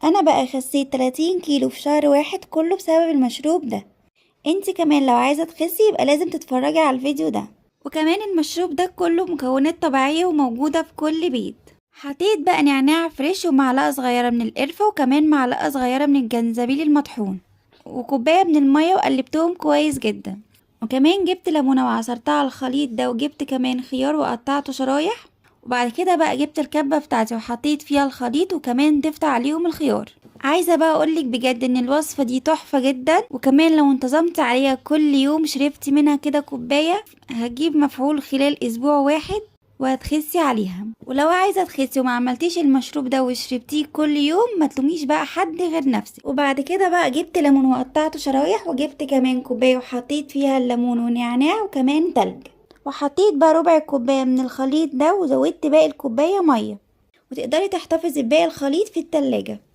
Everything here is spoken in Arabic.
انا بقى خسيت 30 كيلو في شهر واحد كله بسبب المشروب ده. انت كمان لو عايزة تخسي يبقى لازم تتفرجي على الفيديو ده. وكمان المشروب ده كله مكونات طبيعية وموجودة في كل بيت. حطيت بقى نعناع فريش ومعلقة صغيرة من القرفة وكمان معلقة صغيرة من الجنزبيل المطحون وكوباية من المية وقلبتهم كويس جدا. وكمان جبت ليمونة وعصرتها على الخليط ده وجبت كمان خيار وقطعته شرايح. وبعد كده بقى جبت الكبة بتاعتي وحطيت فيها الخليط وكمان ضفت عليهم الخيار. عايزة بقى اقولك بجد ان الوصفة دي تحفة جدا، وكمان لو انتظمت عليها كل يوم شربتي منها كده كوباية هتجيب مفعول خلال اسبوع واحد وهتخسي عليها. ولو عايزة تخسي وما عملتيش المشروب ده وشربتيه كل يوم ما تلوميش بقى حد غير نفسك. وبعد كده بقى جبت ليمون وقطعته شرايح وجبت كمان كوباية وحطيت فيها الليمون ونعناع وكمان تلج، وحطيت بقى ربع كوباية من الخليط ده وزودت باقي الكوباية مية. وتقدري تحتفظي بباقي الخليط في التلاجة.